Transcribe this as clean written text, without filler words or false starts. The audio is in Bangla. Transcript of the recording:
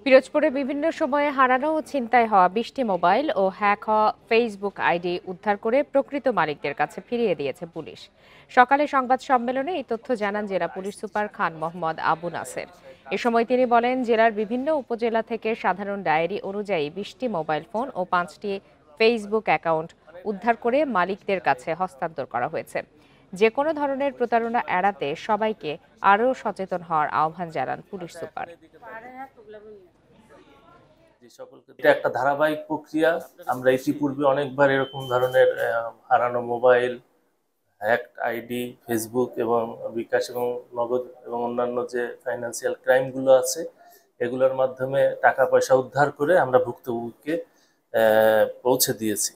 পিরোজপুরে বিভিন্ন সময়ে হারানো ও ছিনতাই হওয়া ২০টি মোবাইল ও হ্যাক হওয়া ফেসবুক আইডি উদ্ধার করে প্রকৃত মালিকদের কাছে ফিরিয়ে দিয়েছে পুলিশ। সকালে সংবাদ সম্মেলনে এই তথ্য জানান জেলা পুলিশ সুপার খান মোহাম্মদ আবু নাসের। এ সময় তিনি বলেন, জেলার বিভিন্ন উপজেলা থেকে সাধারণ ডায়েরি অনুযায়ী ২০টি মোবাইল ফোন ও 5টি ফেসবুক অ্যাকাউন্ট উদ্ধার করে মালিকদের কাছে হস্তান্তর করা হয়েছে। যে কোনো ধরনের প্রতারণা এড়াতে সবাইকে আরও সচেতন হওয়ার আহ্বান জানান পুলিশ সুপার। এটা একটা ধারাবাহিক প্রক্রিয়া। আমরা ইতিপূর্বে অনেকবার এরকম ধরনের হারানো মোবাইল, হ্যাকড আইডি, ফেসবুক এবং বিকাশ এবং নগদ এবং অন্যান্য যে ফাইন্যান্সিয়াল ক্রাইমগুলো আছে এগুলোর মাধ্যমে টাকা পয়সা উদ্ধার করে আমরা ভুক্তভোগীকে পৌঁছে দিয়েছি।